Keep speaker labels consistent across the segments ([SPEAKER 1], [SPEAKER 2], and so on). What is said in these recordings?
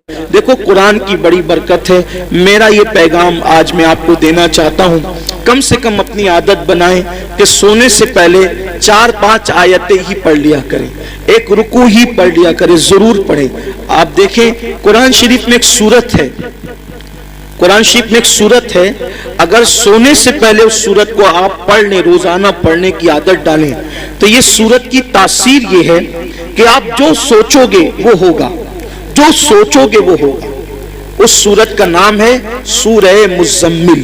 [SPEAKER 1] دیکھو قرآن کی بڑی برکت ہے. میرا یہ پیغام آج میں آپ کو دینا چاہتا ہوں, کم سے کم اپنی عادت بنائیں کہ سونے سے پہلے 4-5 آیتیں ہی پڑھ لیا کریں, ایک رکوع ہی پڑھ لیا کریں, ضرور پڑھیں. آپ دیکھیں قرآن شریف میں ایک سورت ہے, قرآن شریف میں ایک سورت ہے, اگر سونے سے پہلے اس سورت کو آپ پڑھ لیں, روزانہ پڑھنے کی عادت ڈالیں, تو یہ سورت کی تاثیر یہ ہے کہ آپ جو سوچو گے وہ ہوگا, جو سوچو گے وہ ہوگا. اس سورت کا نام ہے سورہ مزمل.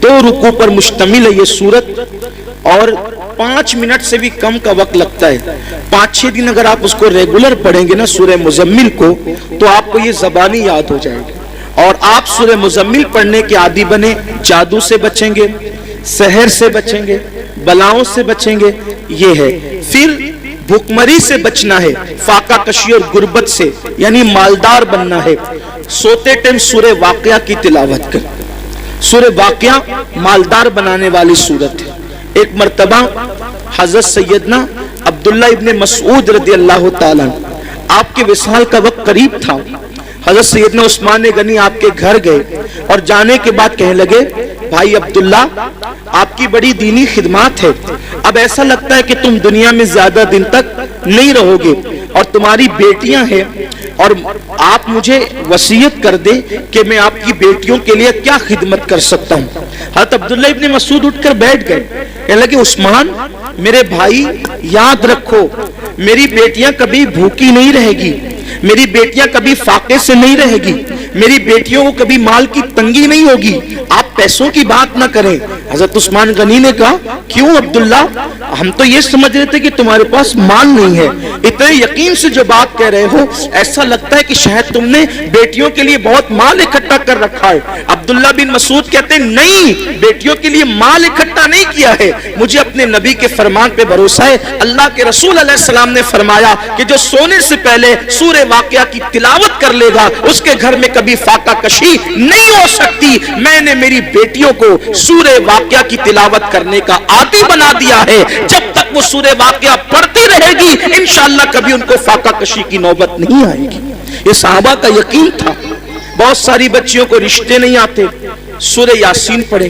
[SPEAKER 1] 2 رکوع پر مشتمل ہے یہ سورت, اور 5 منٹ سے بھی کم کا وقت لگتا ہے. 5-6 دن اگر آپ اس کو ریگولر پڑھیں گے نا سورہ مزمل کو, تو آپ کو یہ زبانی یاد ہو جائے گی, اور آپ سورہ مزمل پڑھنے کے عادی بنے. جادو سے بچیں گے, سحر سے بچیں گے, بلاؤں سے بچیں گے, یہ ہے. پھر بھوکمری سے بچنا ہے, فاقہ کشی اور غربت سے, یعنی مالدار بننا ہے. سوتے ٹائم سورہ واقعہ کی تلاوت کر. سورہ واقعہ مالدار بنانے والی سورت ہے. ایک مرتبہ حضرت سیدنا عبداللہ ابن مسعود رضی اللہ تعالیٰ, آپ کے وصال کا وقت قریب تھا. حضرت سیدنا عثمان غنی آپ کے گھر گئے, اور جانے کے بعد کہنے لگے, بھائی عبداللہ آپ کی بڑی دینی خدمات ہے, اب ایسا لگتا ہے کہ تم دنیا میں زیادہ دن تک نہیں رہو گے, اور تمہاری بیٹیاں ہیں, اور آپ مجھے وصیت کر دیں کہ میں آپ کی بیٹیوں کے لیے کیا خدمت کر سکتا ہوں. حضرت عبداللہ ابن مسعود اٹھ کر بیٹھ گئے, کہنے لگے, عثمان میرے بھائی یاد رکھو, میری بیٹیاں کبھی بھوکی نہیں رہے گی, میری بیٹیاں کبھی فاقے سے نہیں رہے گی, میری بیٹیوں کو کبھی مال کی تنگی نہیں ہوگی, آپ پیسوں کی بات نہ کریں. حضرت عثمان غنی نے کہا, کیوں عبداللہ, ہم تو یہ سمجھ رہے تھے کہ تمہارے پاس مال نہیں ہے, اتنے یقین سے جو بات کہہ رہے ہو ایسا لگتا ہے کہ شاید تم نے بیٹیوں کے لیے بہت مال اکٹھا کر رکھا ہے. عبداللہ بن مسعود کہتے ہیں, نہیں, بیٹیوں کے لیے مال اکٹھا نہیں کیا ہے, مجھے اپنے نبی کے فرمان پہ بھروسہ ہے. اللہ کے رسول علیہ السلام نے فرمایا کہ جو سونے سے پہلے سورہ واقعہ کی تلاوت کر لے گا اس کے گھر میں کبھی فاقہ کشی نہیں ہو سکتی. میں نے میری بیٹیوں کو سورہ واقعہ کی تلاوت کرنے کا عادی بنا دیا ہے, جب تک وہ سورہ واقعہ پڑھتی رہے گی انشاءاللہ کبھی ان کو فاقہ کشی کی نوبت نہیں آئے گی. یہ صحابہ کا یقین تھا. بہت ساری بچیوں کو رشتے نہیں آتے, سورہ یاسین پڑھیں,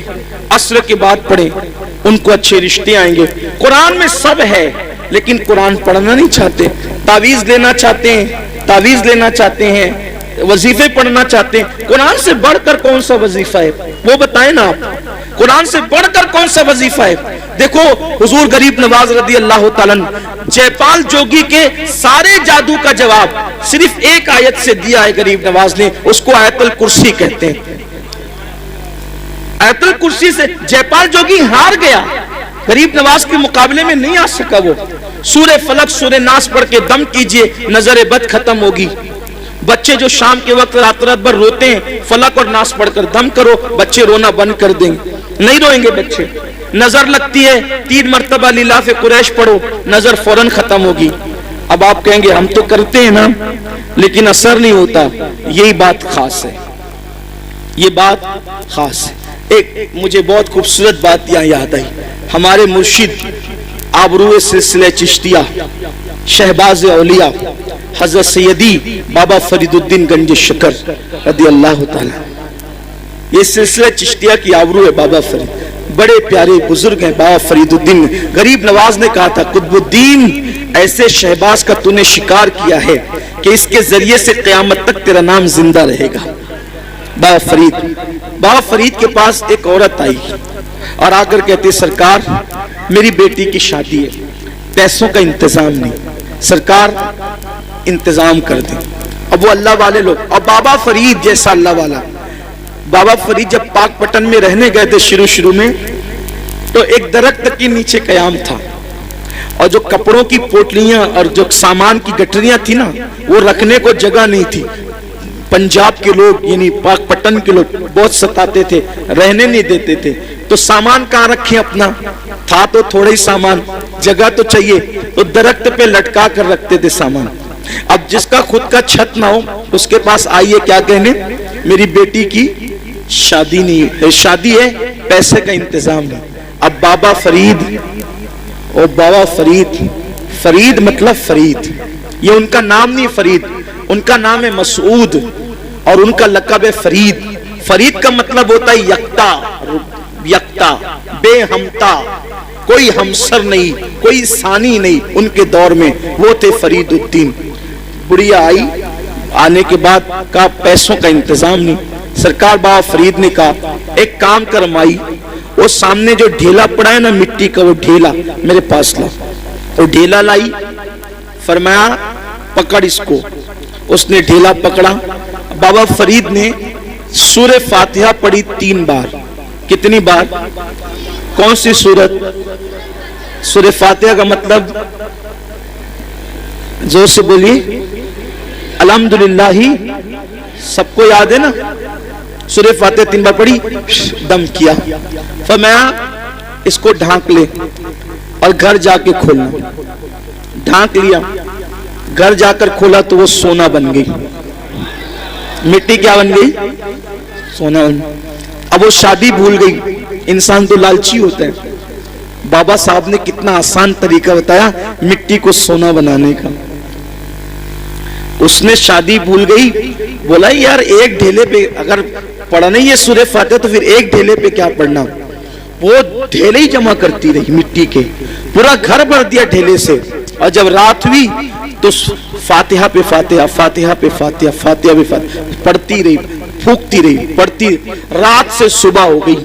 [SPEAKER 1] عصر کے بعد پڑھیں, ان کو اچھے رشتے آئیں گے. قرآن میں سب ہے لیکن قرآن پڑھنا نہیں چاہتے, تعویذ لینا چاہتے ہیں, تعویذ لینا چاہتے ہیں, وظیفے پڑھنا چاہتے ہیں. قرآن سے بڑھ کر کون سا وظیفہ ہے وہ بتائیں نا آپ, قرآن سے بڑھ کر کون سا وظیفہ ہے. دیکھو حضور غریب نواز رضی اللہ تعالیٰ جے پال جوگی کے سارے جادو کا جواب صرف ایک آیت سے دیا ہے غریب نواز نے, اس کو آیت الکرسی کہتے ہیں. آیت الکرسی سے جے پال جوگی ہار گیا, غریب نواز کے مقابلے میں نہیں آ سکا. وہ سورہ فلق سورہ ناس پڑھ کے دم کیجئے, نظر بد ختم ہوگی. بچے جو شام کے وقت رات بھر روتے ہیں, فلق اور ناس پڑھ کر دم کرو, بچے رونا بند کر دیں گے, نہیں روئیں گے بچے. نظر لگتی ہے 3 مرتبہ لیلاف قریش پڑھو, نظر فوراً ختم ہوگی. اب آپ کہیں گے ہم تو کرتے ہیں نا لیکن اثر نہیں ہوتا. یہی بات خاص ہے, یہ بات خاص ہے. ایک مجھے بہت خوبصورت بات یہاں یاد آئی. ہمارے مرشد آبرو سلسلہ چشتیہ شہباز اولیاء حضرت سیدی بابا فرید الدین گنج شکر رضی اللہ تعالی, یہ سلسلہ چشتیہ کی آبرو ہے. بابا فرید بڑے پیارے بزرگ ہیں. بابا فرید الدین, غریب نواز نے کہا تھا, قطب الدین ایسے شہباز کا تو نے شکار کیا ہے کہ اس کے ذریعے سے قیامت تک تیرا نام زندہ رہے گا. بابا فرید کے پاس ایک عورت آئی اور آ کر کہتے, سرکار میری بیٹی کی شادی ہے, پیسوں کا انتظام نہیں, سرکار انتظام کر دیں. اب وہ اللہ والے لوگ, اور بابا فرید جیسا اللہ والا. بابا فرید جب پاک پٹن میں رہنے گئے تھے شروع میں, تو ایک درخت کے نیچے قیام تھا, اور جو کپڑوں کی پوٹلیاں اور جو سامان کی گٹریاں تھی نا, وہ رکھنے کو جگہ نہیں تھی. پنجاب کے لوگ یعنی پاک پٹن کے لوگ بہت ستاتے تھے, رہنے نہیں دیتے تھے. تو سامان کہاں رکھیں اپنا, تھا تو تھوڑا ہی سامان, جگہ تو چاہیے, تو درخت پہ لٹکا کر رکھتے تھے سامان. اب جس کا خود کا چھت نہ ہو اس کے پاس آئیے کیا کہنے, میری بیٹی کی شادی نہیں ہے, شادی ہے, پیسے کا انتظام نہیں. اب بابا فرید, اور بابا فرید, فرید مطلب فرید, یہ ان کا نام نہیں فرید, ان کا نام ہے مسعود اور ان کا لقب ہے فرید. فرید کا مطلب ہوتا ہے یکتا, یکتا, بے ہمتا, کوئی ہمسر نہیں, کوئی ثانی نہیں. ان کے دور میں وہ تھے فرید الدین. بڑھیا آئی, آنے کے بعد کہا پیسوں کا انتظام نہیں. سرکار بابا فرید نے کہا ایک کام کر مائی, وہ سامنے جو ڈھیلا پڑا ہے نا مٹی کا, وہ ڈھیلا میرے پاس لا. وہ ڈھیلا لائی, فرمایا پکڑ اس کو. اس نے ڈھیلا پکڑا. بابا فرید نے سورہ فاتحہ پڑھی 3 بار. کتنی بار؟ کون سی سورت؟ سورہ فاتحہ کا مطلب زور سے بولیے, الحمدللہ ہی سب کو یاد ہے نا. سورہ فاتحہ 3 بار پڑھی, دم کیا, فرمایا اس کو ڈھانک لے اور گھر جا کے کھولنا. ڈھانک لیا, گھر جا کر کھولا تو وہ سونا بن گئی. مٹی کیا بن گئی؟ سونا بن گئی. اب وہ شادی بھول گئی. انسان تو لالچی ہوتا ہے. بابا صاحب نے کتنا آسان طریقہ بتایا مٹی کو سونا بنانے کا. اس نے شادی بھول گئی, بولا یار ایک ڈھیلے پہ اگر پڑھنا ہی ہے سورہ فاتحہ تو پھر ایک ڈھیلے پہ کیا پڑھنا. وہ ڈھیلے ہی جمع کرتی رہی مٹی کے, پورا گھر بھر دیا ڈھیلے سے. اور جب رات ہوئی تو فاتحہ پہ فاتحہ, فاتحہ پہ فاتحہ, فاتحہ پہ فاتحہ پڑھتی رہی, پھونکتی رہی, پڑھتی رہی. رات سے صبح ہو گئی,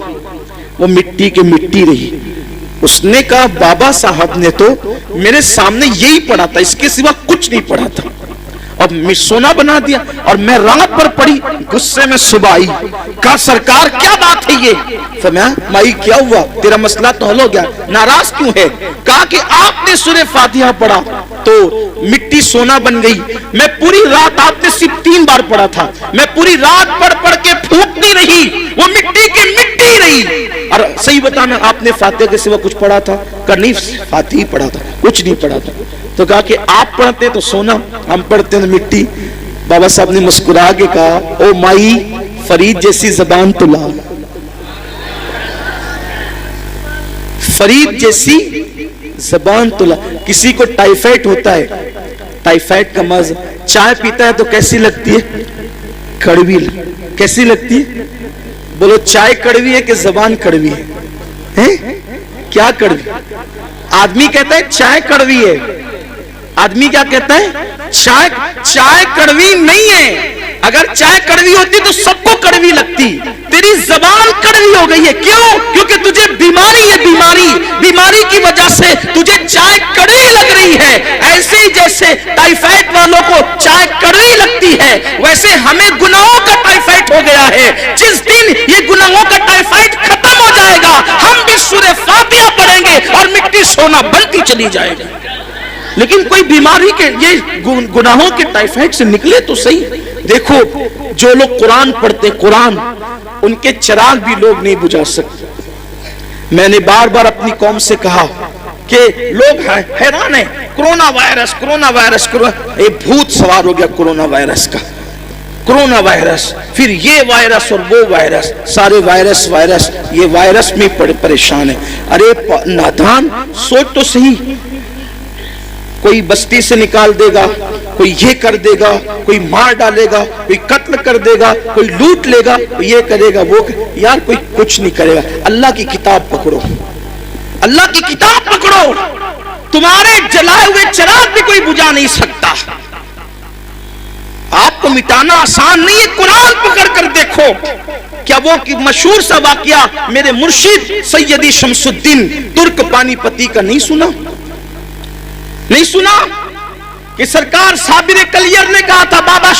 [SPEAKER 1] وہ مٹی کے مٹی رہی. اس نے کہا بابا صاحب نے تو میرے سامنے یہی پڑھا تھا, اس کے سوا کچھ نہیں پڑھا تھا, اب سونا بنا دیا. اور میں رات پر پڑھی, غصے میں صبح آئی, کہا سرکار کیا بات ہے یہ؟ فرمایا مائی کیا ہوا, تیرا مسئلہ تو حل ہو گیا, ناراض کیوں ہے؟ کہا کہ آپ نے سورہ فاتحہ پڑھا تو مٹی سونا بن گئی. میں پوری رات, آپ نے صرف 3 بار پڑھا تھا, میں پوری رات پڑھ پڑھ کے پھونکتی رہی, وہ مٹی کی مٹی رہی. اور صحیح بتانا آپ نے فاتحہ کے سوا کچھ پڑھا تھا؟ کہ نہیں فاتحہ پڑھا تھا, کچھ نہیں پڑھا تھا. تو کہا کہ آپ پڑھتے تو سونا, ہم پڑھتے ہیں مٹی. بابا صاحب نے مسکرا کے کہا او مائی فرید جیسی زبان تو لا, فرید جیسی زبان تو لا. کسی کو ٹائیفائڈ ہوتا ہے, ٹائیفائڈ کا مزہ, چائے پیتا ہے تو کیسی لگتی ہے؟ کڑوی. کیسی لگتی ہے؟ بولو چائے کڑوی ہے کہ زبان کڑوی ہے؟ کیا کڑوی؟ آدمی کہتا ہے چائے کڑوی ہے, آدمی کیا کہتا ہے؟ چائے کڑوی نہیں ہے. اگر چائے کڑوی ہوتی تو سب کو کڑوی لگتی. تیری زبان کڑوی ہو گئی ہے. کیوں؟ کیونکہ تجھے بیماری ہے, بیماری کی وجہ سے تجھے چائے کڑوی لگ رہی ہے. ایسے ہی جیسے ٹائیفائڈ والوں کو چائے کڑوی لگتی ہے, ویسے ہمیں گناہوں کا ٹائیفائڈ ہو گیا ہے. جس دن یہ گناہوں کا ٹائیفائڈ ختم ہو جائے گا, ہم بھی سورہ فاتحہ پڑھیں گے اور مٹی سونا بنتی چلی جائے گی. لیکن کوئی بیماری کے یہ گناہوں کے ٹائیفائڈ سے نکلے تو صحیح. دیکھو جو لوگ قرآن پڑھتے, قرآن ان کے چراغ بھی لوگ نہیں بجھا سکتے. میں نے بار بار اپنی قوم سے کہا کہ لوگ حیران ہیں, کرونا وائرس, کرونا وائرس, ایک بھوت سوار ہو گیا کرونا وائرس کا. کرونا وائرس, پھر یہ وائرس اور وہ وائرس, سارے وائرس, یہ وائرس میں پریشان ہے. ارے نادان, سوچ تو صحیح. کوئی بستی سے نکال دے گا, کوئی یہ کر دے گا, کوئی مار ڈالے گا, کوئی قتل کر دے گا, کوئی لوٹ لے گا, کوئی یہ کرے گا, وہ یار کوئی کچھ نہیں کرے گا. اللہ کی کتاب پکڑو, اللہ کی کتاب پکڑو. تمہارے جلائے ہوئے چراغ بھی کوئی بجھا نہیں سکتا. آپ کو مٹانا آسان نہیں ہے. قرآن پکڑ کر دیکھو. کیا وہ مشہور سا واقعہ میرے مرشد سیدی شمس الدین ترک پانی پتی کا نہیں سنا؟ نہیں سنا کہ سرکار صابر کلیر نے کہا تھا بابا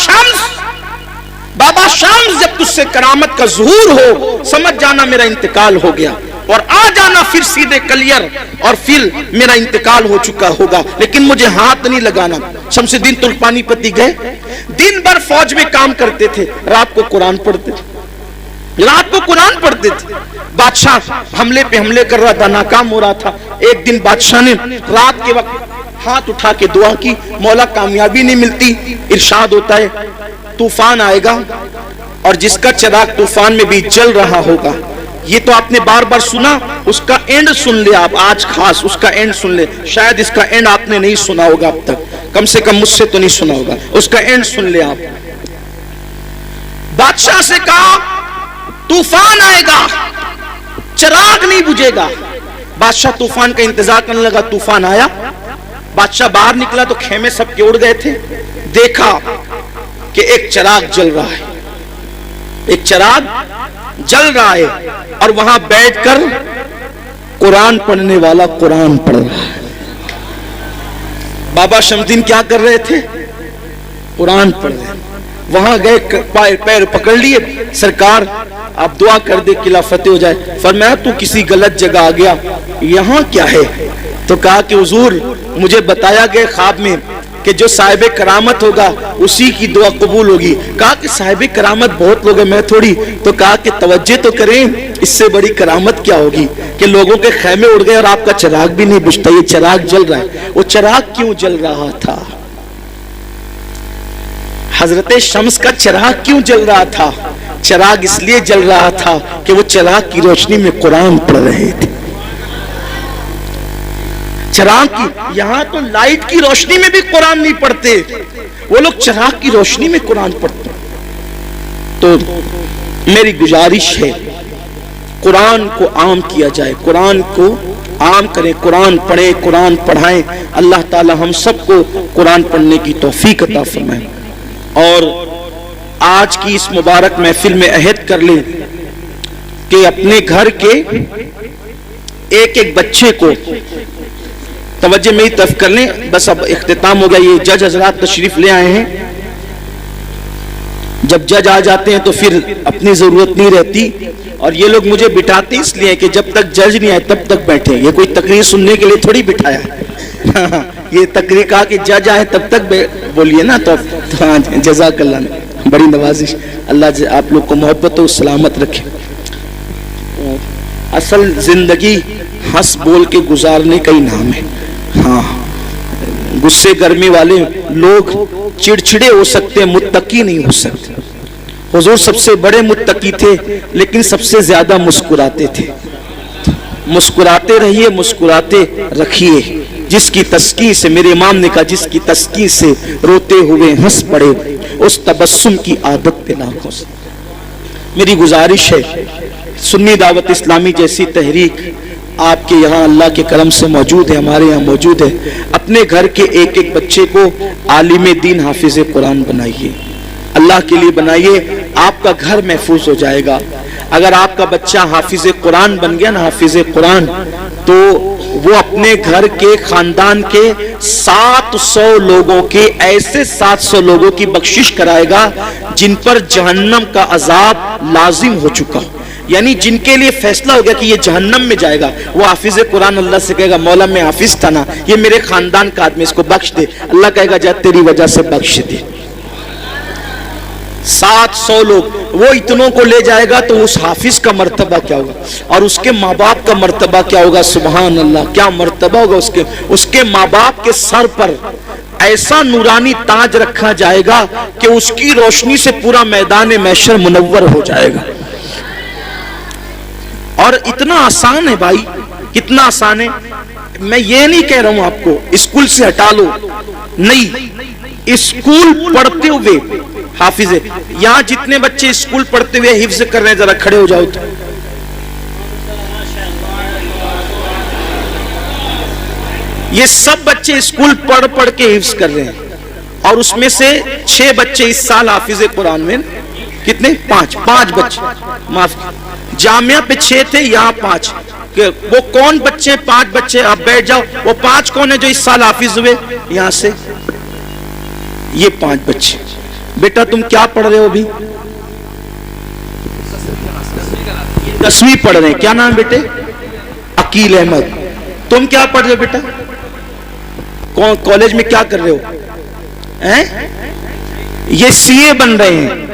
[SPEAKER 1] شمس جب تجھ سے کرامت کا ظہور ہو سمجھ جانا میرا انتقال ہو گیا, اور آ جانا پھر سیدھے کلیر اور پھر میرا انتقال ہو چکا ہوگا, لیکن مجھے ہاتھ نہیں لگانا. شمس الدین ترک پانی پتی گئے, دن بھر فوج میں کام کرتے تھے, رات کو قرآن پڑھتے تھے, رات کو قرآن پڑھتے تھے. بادشاہ حملے پہ حملے کر رہا تھا, ناکام ہو رہا تھا. ایک دن بادشاہ نے رات کے وقت ہاتھ اٹھا کے دعا کی, مولا کامیابی نہیں ملتی. ارشاد ہوتا ہے طوفان آئے گا اور جس کا چراغ طوفان میں بھی جل رہا ہوگا. یہ تو آپ نے بار بار سنا, اس کا اینڈ سن لے آپ, آج خاص اس کا اینڈ سن لے. شاید اس کا اینڈ آپ نے نہیں سنا ہوگا اب تک. کم سے کم مجھ سے تو نہیں سنا ہوگا, اس کا اینڈ سن لے آپ. بادشاہ سے کہا طوفان آئے گا, چراغ نہیں بجھے گا. بادشاہ طوفان کا انتظار کرنے لگا. طوفان آیا, بادشاہ باہر نکلا تو خیمے سب کے اڑ گئے تھے. دیکھا کہ ایک چراغ جل رہا ہے, ایک چراغ جل رہا ہے, اور وہاں بیٹھ کر قرآن پڑھنے والا قرآن پڑھ رہا ہے. بابا شمدین کیا کر رہے تھے؟ قرآن پڑھ رہے. وہاں گئے, پیر پکڑ لیے, سرکار آپ دعا کر دے قلعہ فتح ہو جائے. فرمایا تو کسی غلط جگہ آ گیا, یہاں کیا ہے؟ تو کہا کہ حضور مجھے بتایا گیا خواب میں کہ جو صاحب کرامت ہوگا اسی کی دعا قبول ہوگی. کہا کہ صاحب کرامت بہت لوگ ہیں, میں تھوڑی. تو کہا کہ توجہ تو کریں, اس سے بڑی کرامت کیا ہوگی کہ لوگوں کے خیمے اڑ گئے اور آپ کا چراغ بھی نہیں بجھتا. یہ چراغ جل رہا ہے. وہ چراغ کیوں جل رہا تھا؟ حضرت شمس کا چراغ کیوں جل رہا تھا؟ چراغ اس لیے جل رہا تھا کہ وہ چراغ کی روشنی میں قرآن پڑھ رہے تھے. چراغ کی, یہاں تو لائٹ کی روشنی میں بھی قرآن نہیں پڑھتے, وہ لوگ چراغ کی روشنی میں قرآن پڑھتے. تو میری گزارش ہے قرآن کو عام کیا جائے, قرآن کو عام کریں, قرآن پڑھیں, قرآن پڑھائیں. اللہ تعالی ہم سب کو قرآن پڑھنے کی توفیق عطا فرمائے. اور آج کی اس مبارک محفل میں عہد کر لیں کہ اپنے گھر کے ایک ایک بچے کو توجہ میری طرف کر لیں. بس اب اختتام ہو گیا. یہ جج حضرات تشریف لے آئے ہیں. جب جج آ جاتے ہیں تو پھر اپنی ضرورت نہیں رہتی, اور یہ لوگ مجھے بٹھاتے اس لیے کہ جب تک جج نہیں آئے تب تک بیٹھے. یہ کوئی تقریر سننے کے لیے تھوڑی بٹھایا ہے. یہ تقریر کہا کہ جج آئے تب تک بولیے نا. تو جزاک اللہ, بڑی نوازش. اللہ آپ لوگ کو محبت و سلامت رکھے. اصل زندگی ہنس بول کے گزارنے کا ہی نام ہے. ہاں, غصے گرمی والے لوگ چڑچڑے ہو سکتے, متقی نہیں ہو سکتے. حضور سب سے بڑے متقی تھے لیکن سب سے زیادہ مسکراتے تھے. مسکراتے رہیے, مسکراتے رکھیے. جس کی تسکین سے, میرے امام نے کہا, جس کی تسکین سے روتے ہوئے ہنس پڑے, اس تبسم کی عادت پہ لاکھوں سے. میری گزارش ہے سنی دعوت اسلامی جیسی تحریک آپ کے یہاں اللہ کے کرم سے موجود ہے, ہمارے یہاں موجود ہے. اپنے گھر کے ایک ایک بچے کو عالم دین حافظ قرآن بنائیے, اللہ کے لیے بنائیے. آپ کا گھر محفوظ ہو جائے گا. اگر آپ کا بچہ حافظ قرآن بن گیا نا, حافظ قرآن, تو وہ اپنے گھر کے خاندان کے 700 لوگوں کے, ایسے 700 لوگوں کی بخشش کرائے گا جن پر جہنم کا عذاب لازم ہو چکا, یعنی جن کے لیے فیصلہ ہو گیا کہ یہ جہنم میں جائے گا. وہ حافظ قرآن اللہ سے کہے گا مولا میں حافظ تھا نا, یہ میرے خاندان کا آدمی, اس کو بخش دے. اللہ کہے گا جا تیری وجہ سے بخش دے. 700 لوگ, وہ اتنوں کو لے جائے گا تو اس حافظ کا مرتبہ کیا ہوگا, اور اس کے ماں باپ کا مرتبہ کیا ہوگا. سبحان اللہ, کیا مرتبہ ہوگا اس کے ماں باپ کے سر پر ایسا نورانی تاج رکھا جائے گا کہ اس کی روشنی سے پورا میدان محشر منور ہو جائے گا. اور اتنا آسان ہے بھائی, کتنا آسان ہے. میں یہ نہیں کہہ رہا ہوں آپ کو اسکول سے ہٹا لو, نہیں, اسکول پڑھتے ہوئے حافظ ہے. یہاں جتنے بچے اسکول پڑھتے ہوئے حفظ کر رہے ہیں ذرا کھڑے ہو جاؤ. تو یہ سب بچے اسکول پڑھ پڑھ کے حفظ کر رہے ہیں, اور اس میں سے 6 بچے اس سال حافظ قرآن میں. کتنے؟ 5 بچے, معاف, جامعہ پہ 6 تھے, یہاں 5. وہ کون بچے؟ 5 بچے. آپ بیٹھ جاؤ, وہ 5 کون ہیں جو اس سال حافظ ہوئے یہاں سے؟ یہ 5 بچے. بیٹا تم کیا پڑھ رہے ہو ابھی؟ 10ویں پڑھ رہے ہیں. کیا نام بیٹے؟ عقیل احمد. تم کیا پڑھ رہے ہو بیٹا؟ کون کالج میں کیا کر رہے ہو؟ یہ سی اے بن رہے ہیں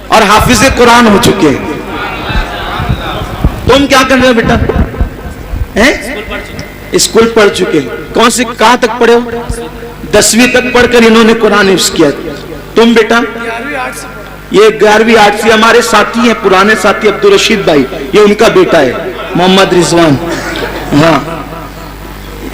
[SPEAKER 1] اور حافظ قرآن ہو چکے ہیں. تم کیا کر رہے ہو بیٹا؟ اسکول پڑھ چکے. کون سی, کہاں تک پڑھے ہو؟ 10ویں تک پڑھ کر انہوں نے قرآن حفظ کیا. تم بیٹا؟ یہ 11ویں 8ویں. ہمارے ساتھی ہیں, پرانے ساتھی عبدالرشید بھائی, یہ ان کا بیٹا ہے محمد رضوان. ہاں,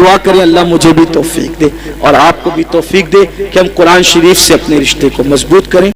[SPEAKER 1] دعا کریں اللہ مجھے بھی توفیق دے اور آپ کو بھی توفیق دے کہ ہم قرآن شریف سے اپنے رشتے کو مضبوط کریں.